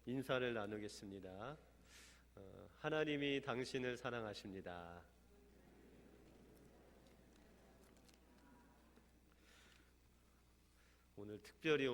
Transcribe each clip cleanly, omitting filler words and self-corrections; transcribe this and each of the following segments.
인사를 나누겠습니다. 하나님이 당신을 사랑하십니다. 특별히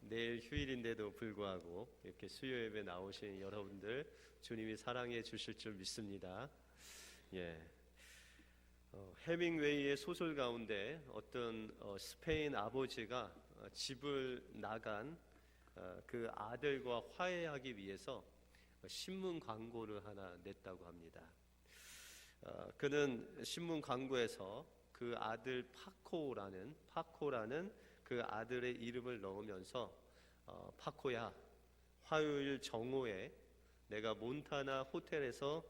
내일 휴일인데도 불구하고 이렇게 수요 예배 나오신 여러분들 주님이 사랑해 주실 줄 믿습니다. 해밍웨이의 소설 가운데 어떤 스페인 아버지가 집을 나간 그 아들과 화해하기 위해서 신문 광고를 하나 냈다고 합니다. 그는 신문 광고에서 그 아들 파코라는 그 아들의 이름을 넣으면서 파코야, 화요일 정오에 내가 몬타나 호텔에서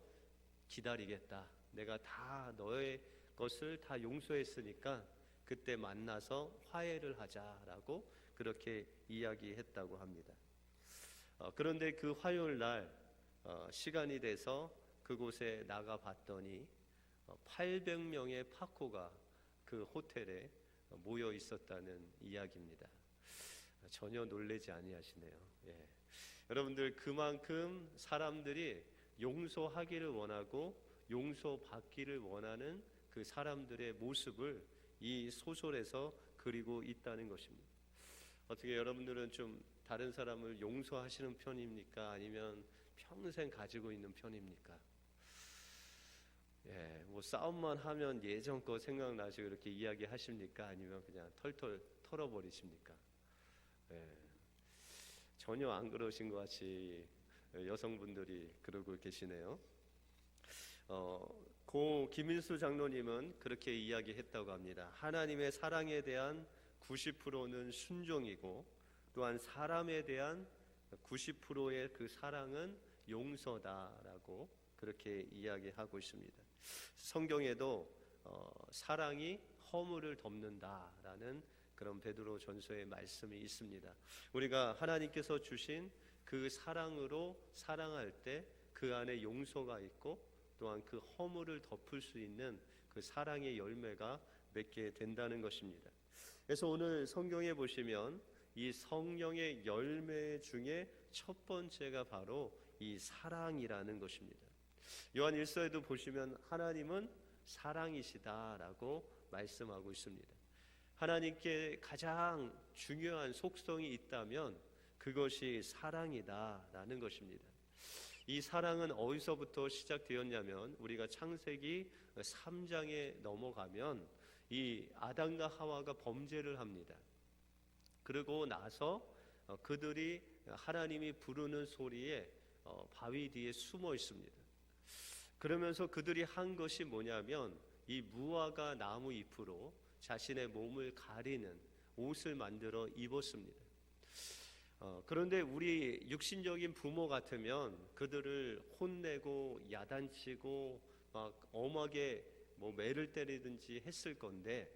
기다리겠다. 내가 다 너의 것을 다 용서했으니까 그때 만나서 화해를 하자라고 그렇게 이야기했다고 합니다. 그런데 그 화요일 날 시간이 돼서 그곳에 나가 봤더니 800명의 파코가 그 호텔에 모여 있었다는 이야기입니다. 전혀 놀라지 아니하시네요. 여러분들, 그만큼 사람들이 용서하기를 원하고 용서받기를 원하는 그 사람들의 모습을 이 소설에서 그리고 있다는 것입니다. 어떻게 여러분들은 좀 다른 사람을 용서하시는 편입니까? 아니면 평생 가지고 있는 편입니까? 싸움만 하면 예전 거 생각나시고 이렇게 이야기하십니까? 아니면 그냥 털털 털어버리십니까? 전혀 안 그러신 것 같이 여성분들이 그러고 계시네요. 고 김인수 장로님은 그렇게 이야기했다고 합니다. 하나님의 사랑에 대한 90%는 순종이고 또한 사람에 대한 90%의 그 사랑은 용서다라고 그렇게 이야기하고 있습니다. 성경에도 사랑이 허물을 덮는다라는 그런 베드로 전서의 말씀이 있습니다. 우리가 하나님께서 주신 그 사랑으로 사랑할 때 그 안에 용서가 있고 또한 그 허물을 덮을 수 있는 그 사랑의 열매가 맺게 된다는 것입니다. 그래서 오늘 성경에 보시면 이 성령의 열매 중에 첫 번째가 바로 이 사랑이라는 것입니다. 요한 1서에도 보시면 하나님은 사랑이시다라고 말씀하고 있습니다. 하나님께 가장 중요한 속성이 있다면 그것이 사랑이다라는 것입니다. 이 사랑은 어디서부터 시작되었냐면 우리가 창세기 3장에 넘어가면 이 아담과 하와가 범죄를 합니다. 그리고 나서 그들이 하나님이 부르는 소리에 바위 뒤에 숨어 있습니다. 그러면서 그들이 한 것이 뭐냐면 이 무화과 나무 잎으로 자신의 몸을 가리는 옷을 만들어 입었습니다. 그런데 우리 육신적인 부모 같으면 그들을 혼내고 야단치고 막 엄하게 매를 때리든지 했을 건데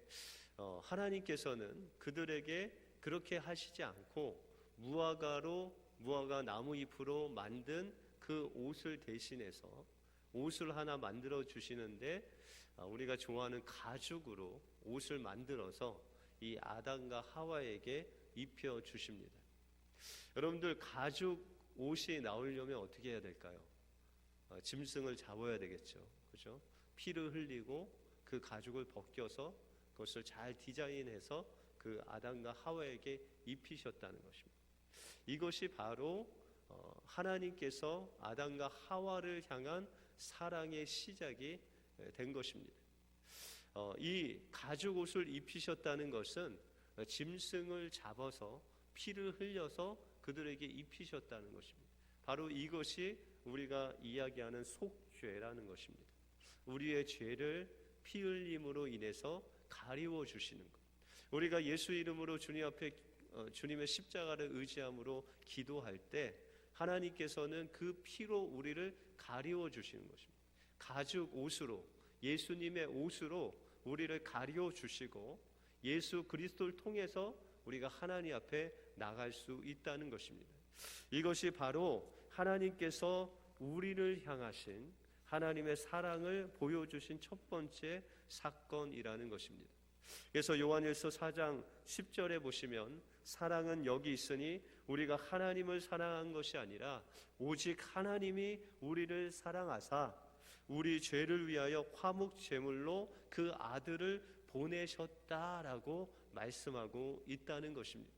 하나님께서는 그들에게 그렇게 하시지 않고 무화과 나무 잎으로 만든 그 옷을 대신해서 옷을 하나 만들어 주시는데 우리가 좋아하는 가죽으로 옷을 만들어서 이 아담과 하와에게 입혀 주십니다. 여러분들, 가죽 옷이 나오려면 어떻게 해야 될까요? 짐승을 잡아야 되겠죠. 그죠? 피를 흘리고 그 가죽을 벗겨서 그것을 잘 디자인해서 그 아담과 하와에게 입히셨다는 것입니다. 이것이 바로 하나님께서 아담과 하와를 향한 사랑의 시작이 된 것입니다. 이 가죽 옷을 입히셨다는 것은 짐승을 잡아서 피를 흘려서 그들에게 입히셨다는 것입니다. 바로 이것이 우리가 이야기하는 속죄라는 것입니다. 우리의 죄를 피 흘림으로 인해서 가리워 주시는 것. 우리가 예수 이름으로 주님 앞에 주님의 십자가를 의지함으로 기도할 때 하나님께서는 그 피로 우리를 가리워 주시는 것입니다. 가죽 옷으로, 예수님의 옷으로 우리를 가리워 주시고 예수 그리스도를 통해서 우리가 하나님 앞에 나갈 수 있다는 것입니다. 이것이 바로 하나님께서 우리를 향하신 하나님의 사랑을 보여주신 첫 번째 사건이라는 것입니다. 그래서 요한일서 4장 10절에 보시면 사랑은 여기 있으니 우리가 하나님을 사랑한 것이 아니라 오직 하나님이 우리를 사랑하사 우리 죄를 위하여 화목 제물로 그 아들을 보내셨다라고 말씀하고 있다는 것입니다.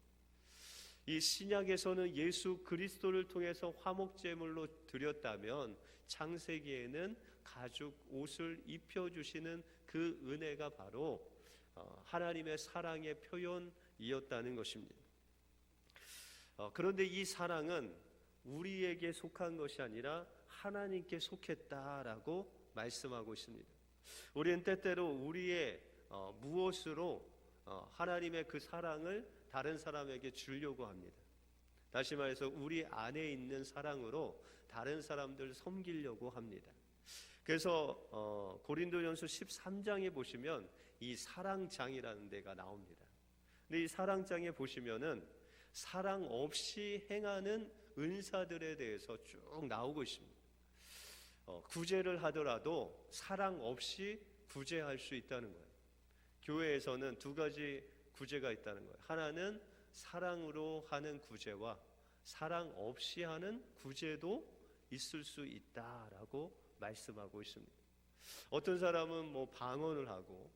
이 신약에서는 예수 그리스도를 통해서 화목 제물로 드렸다면 창세기에는 가죽 옷을 입혀주시는 그 은혜가 바로 하나님의 사랑의 표현이었다는 것입니다. 그런데 이 사랑은 우리에게 속한 것이 아니라 하나님께 속했다라고 말씀하고 있습니다. 우리는 때때로 우리의 무엇으로 하나님의 그 사랑을 다른 사람에게 주려고 합니다. 다시 말해서 우리 안에 있는 사랑으로 다른 사람들 섬기려고 합니다. 그래서 고린도전서 13장에 보시면 이 사랑장이라는 데가 나옵니다. 근데 이 사랑장에 보시면은 사랑 없이 행하는 은사들에 대해서 쭉 나오고 있습니다. 구제를 하더라도 사랑 없이 구제할 수 있다는 거예요. 교회에서는 두 가지 구제가 있다는 거예요. 하나는 사랑으로 하는 구제와 사랑 없이 하는 구제도 있을 수 있다라고 말씀하고 있습니다. 어떤 사람은 뭐 방언을 하고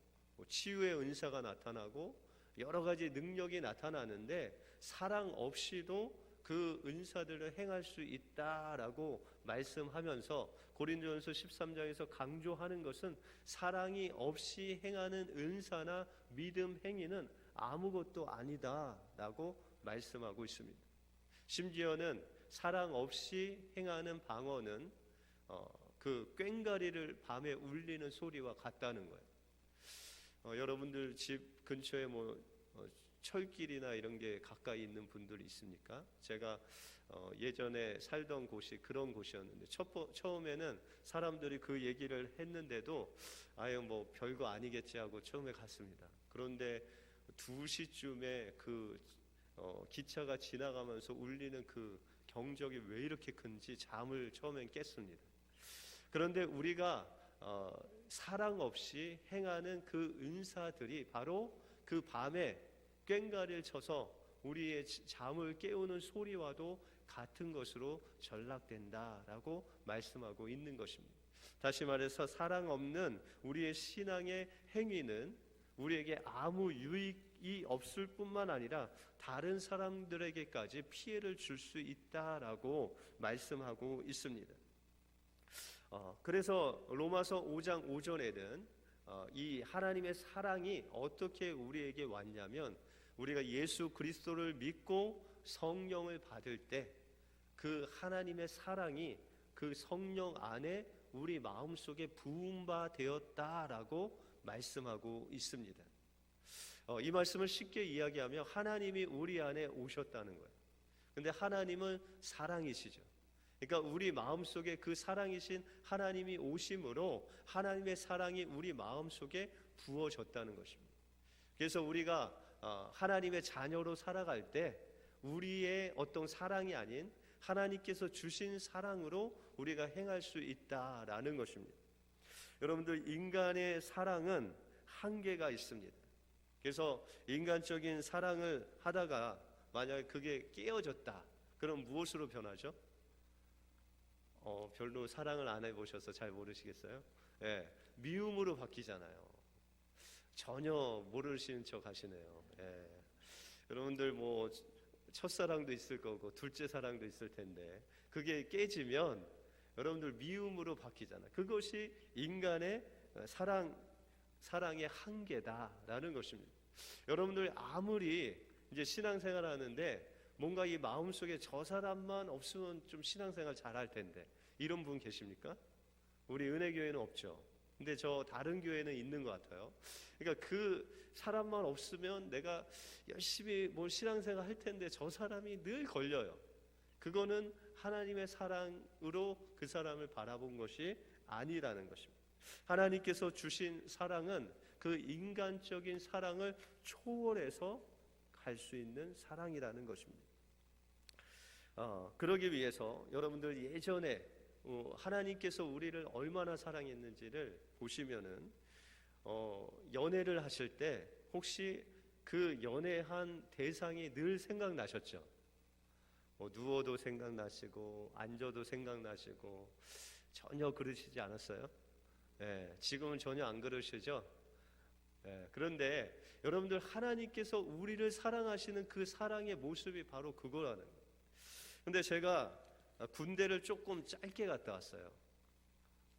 치유의 은사가 나타나고 여러 가지 능력이 나타나는데 사랑 없이도 그 은사들을 행할 수 있다라고 말씀하면서 고린도전서 13장에서 강조하는 것은 사랑이 없이 행하는 은사나 믿음 행위는 아무것도 아니다라고 말씀하고 있습니다. 심지어는 사랑 없이 행하는 방언은 그 꽹과리를 밤에 울리는 소리와 같다는 거예요. 여러분들 집 근처에 뭐 철길이나 이런 게 가까이 있는 분들이 있습니까? 제가 예전에 살던 곳이 그런 곳이었는데 처음에는 사람들이 그 얘기를 했는데도 아유 뭐 별거 아니겠지 하고 처음에 갔습니다. 그런데 2시쯤에 그 기차가 지나가면서 울리는 그 경적이 왜 이렇게 큰지 잠을 처음엔 깼습니다. 그런데 우리가 사랑 없이 행하는 그 은사들이 바로 그 밤에 꽹과리를 쳐서 우리의 잠을 깨우는 소리와도 같은 것으로 전락된다라고 말씀하고 있는 것입니다. 다시 말해서 사랑 없는 우리의 신앙의 행위는 우리에게 아무 유익이 없을 뿐만 아니라 다른 사람들에게까지 피해를 줄 수 있다라고 말씀하고 있습니다. 그래서 로마서 5장 5절에는 이 하나님의 사랑이 어떻게 우리에게 왔냐면 우리가 예수 그리스도를 믿고 성령을 받을 때 그 하나님의 사랑이 그 성령 안에 우리 마음속에 부은 바 되었다라고 말씀하고 있습니다. 이 말씀을 쉽게 이야기하면 하나님이 우리 안에 오셨다는 거예요. 근데 하나님은 사랑이시죠. 그러니까 우리 마음속에 그 사랑이신 하나님이 오심으로 하나님의 사랑이 우리 마음속에 부어졌다는 것입니다. 그래서 우리가 하나님의 자녀로 살아갈 때 우리의 어떤 사랑이 아닌 하나님께서 주신 사랑으로 우리가 행할 수 있다라는 것입니다. 여러분들 인간의 사랑은 한계가 있습니다. 그래서 인간적인 사랑을 하다가 만약에 그게 깨어졌다 그럼 무엇으로 변하죠? 별로 사랑을 안 해보셔서 잘 모르시겠어요? 예, 미움으로 바뀌잖아요. 전혀 모르시는 척 하시네요. 예. 여러분들 뭐 첫사랑도 있을 거고 둘째 사랑도 있을 텐데 그게 깨지면 여러분들 미움으로 바뀌잖아요. 그것이 인간의 사랑의 한계다라는 것입니다. 여러분들 아무리 이제 신앙생활 하는데 뭔가 이 마음속에 저 사람만 없으면 좀 신앙생활 잘할 텐데 이런 분 계십니까? 우리 은혜교회는 없죠. 근데 저 다른 교회는 있는 것 같아요. 그러니까 그 사람만 없으면 내가 열심히 뭘 신앙생활 할 텐데 저 사람이 늘 걸려요. 그거는 하나님의 사랑으로 그 사람을 바라본 것이 아니라는 것입니다. 하나님께서 주신 사랑은 그 인간적인 사랑을 초월해서 갈 수 있는 사랑이라는 것입니다. 그러기 위해서 여러분들 예전에 하나님께서 우리를 얼마나 사랑했는지를 보시면은 연애를 하실 때 혹시 그 연애한 대상이 늘 생각나셨죠? 누워도 생각나시고 앉아도 생각나시고 전혀 그러시지 않았어요? 지금은 전혀 안 그러시죠? 그런데 여러분들, 하나님께서 우리를 사랑하시는 그 사랑의 모습이 바로 그거라는 거예요. 근데 제가 군대를 조금 짧게 갔다 왔어요.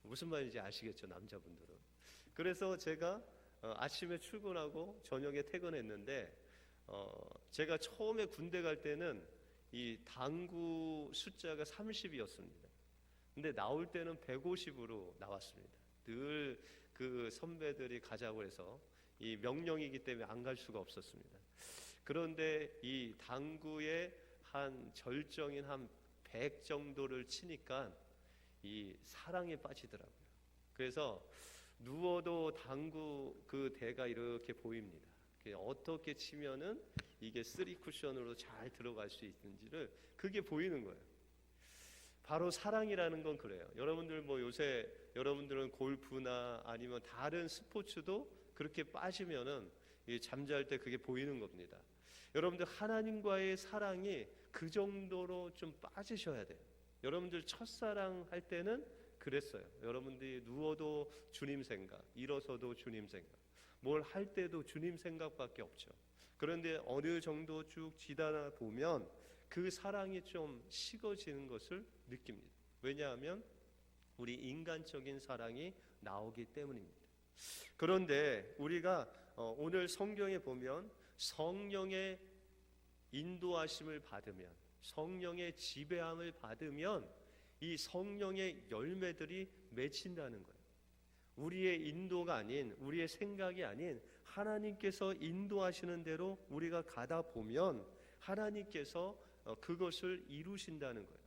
무슨 말인지 아시겠죠, 남자분들은. 그래서 제가 아침에 출근하고 저녁에 퇴근했는데, 제가 처음에 군대 갈 때는 이 당구 숫자가 30이었습니다. 근데 나올 때는 150으로 나왔습니다. 늘 그 선배들이 가자고 해서 이 명령이기 때문에 안 갈 수가 없었습니다. 그런데 이 당구의 한 절정인 한 100 정도를 치니까 이 사랑에 빠지더라고요. 그래서 누워도 당구 그 대가 이렇게 보입니다. 어떻게 치면은 이게 3쿠션으로 잘 들어갈 수 있는지를 그게 보이는 거예요. 바로 사랑이라는 건 그래요. 여러분들 요새 여러분들은 골프나 아니면 다른 스포츠도 그렇게 빠지면은 잠잘 때 그게 보이는 겁니다. 여러분들, 하나님과의 사랑이 그 정도로 좀 빠지셔야 돼요. 여러분들 첫사랑 할 때는 그랬어요. 여러분들이 누워도 주님 생각, 일어서도 주님 생각, 뭘 할 때도 주님 생각밖에 없죠. 그런데 어느 정도 쭉 지나다 보면 그 사랑이 좀 식어지는 것을 느낍니다. 왜냐하면 우리 인간적인 사랑이 나오기 때문입니다. 그런데 우리가 오늘 성경에 보면 성령의 인도하심을 받으면, 성령의 지배함을 받으면 이 성령의 열매들이 맺힌다는 거예요. 우리의 인도가 아닌, 우리의 생각이 아닌 하나님께서 인도하시는 대로 우리가 가다 보면 하나님께서 그것을 이루신다는 거예요.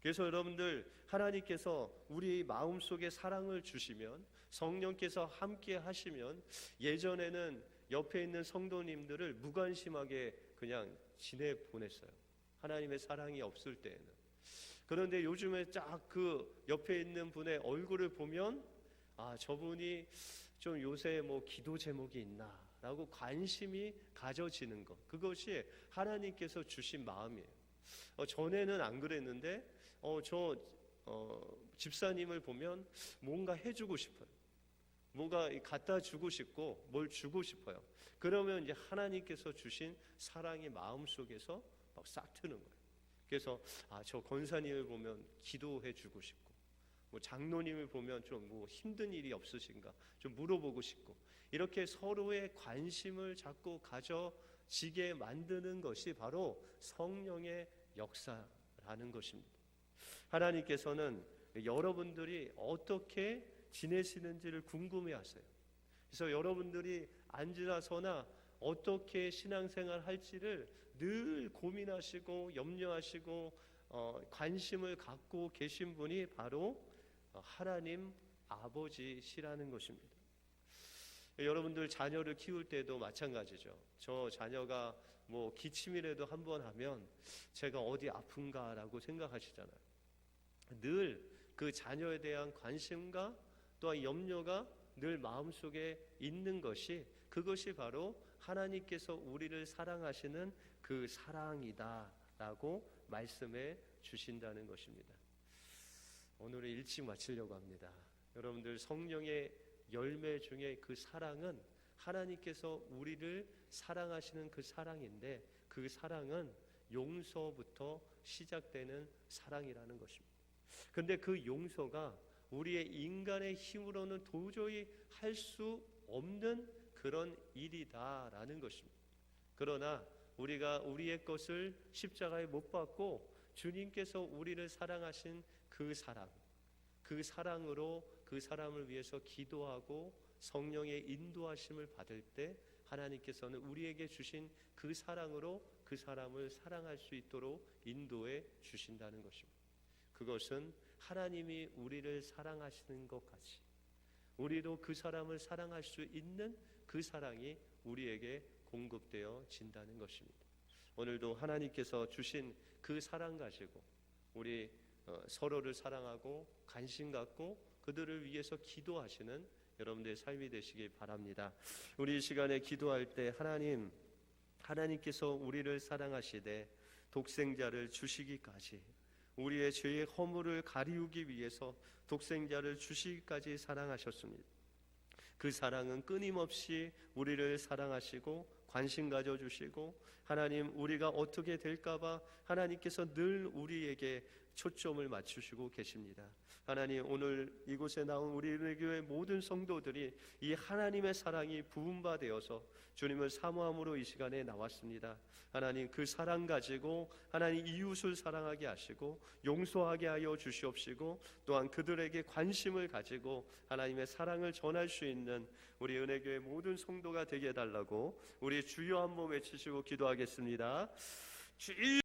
그래서 여러분들, 하나님께서 우리 마음속에 사랑을 주시면, 성령께서 함께 하시면, 예전에는 옆에 있는 성도님들을 무관심하게 그냥 지내보냈어요. 하나님의 사랑이 없을 때에는. 그런데 요즘에 쫙 그 옆에 있는 분의 얼굴을 보면, 저분이 좀 요새 기도 제목이 있나 라고 관심이 가져지는 것, 그것이 하나님께서 주신 마음이에요. 전에는 안 그랬는데 집사님을 보면 뭔가 해주고 싶어요. 뭔가 갖다 주고 싶고 뭘 주고 싶어요. 그러면 이제 하나님께서 주신 사랑이 마음속에서 막 싹 트는 거예요. 그래서 저 권사님을 보면 기도해 주고 싶고, 장로님을 보면 좀 힘든 일이 없으신가 좀 물어보고 싶고, 이렇게 서로의 관심을 자꾸 가져지게 만드는 것이 바로 성령의 역사라는 것입니다. 하나님께서는 여러분들이 어떻게 지내시는지를 궁금해하세요. 그래서 여러분들이 앉으나 서나 어떻게 신앙생활 할지를 늘 고민하시고 염려하시고 관심을 갖고 계신 분이 바로 하나님 아버지시라는 것입니다. 여러분들 자녀를 키울 때도 마찬가지죠. 저 자녀가 기침이라도 한번 하면 제가 어디 아픈가라고 생각하시잖아요. 늘 그 자녀에 대한 관심과 또한 염려가 늘 마음속에 있는 것이, 그것이 바로 하나님께서 우리를 사랑하시는 그 사랑이다라고 말씀해 주신다는 것입니다. 오늘은 일찍 마치려고 합니다. 여러분들, 성령의 열매 중에 그 사랑은 하나님께서 우리를 사랑하시는 그 사랑인데, 그 사랑은 용서부터 시작되는 사랑이라는 것입니다. 그런데 그 용서가 우리의 인간의 힘으로는 도저히 할 수 없는 그런 일이다라는 것입니다. 그러나 우리가 우리의 것을 십자가에 못 박고 주님께서 우리를 사랑하신 그 사랑, 그 사랑으로 그 사람을 위해서 기도하고 성령의 인도하심을 받을 때 하나님께서는 우리에게 주신 그 사랑으로 그 사람을 사랑할 수 있도록 인도해 주신다는 것입니다. 그것은 하나님이 우리를 사랑하시는 것 같이 우리도 그 사람을 사랑할 수 있는 그 사랑이 우리에게 공급되어 진다는 것입니다. 오늘도 하나님께서 주신 그 사랑 가지고 우리 서로를 사랑하고 관심 갖고 그들을 위해서 기도하시는 여러분들의 삶이 되시길 바랍니다. 우리 이 시간에 기도할 때 하나님, 하나님께서 우리를 사랑하시되 독생자를 주시기까지, 우리의 죄의 허물을 가리우기 위해서 독생자를 주시기까지 사랑하셨습니다. 그 사랑은 끊임없이 우리를 사랑하시고 관심 가져주시고, 하나님 우리가 어떻게 될까봐 하나님께서 늘 우리에게 초점을 맞추시고 계십니다. 하나님, 오늘 이곳에 나온 우리 은혜교회 모든 성도들이 이 하나님의 사랑이 부은 바 되어서 주님을 사모함으로 이 시간에 나왔습니다. 하나님, 그 사랑 가지고 하나님 이웃을 사랑하게 하시고 용서하게 하여 주시옵시고, 또한 그들에게 관심을 가지고 하나님의 사랑을 전할 수 있는 우리 은혜교회 모든 성도가 되게 해달라고 우리 주여 한번 외치시고 기도하겠습니다. 주여.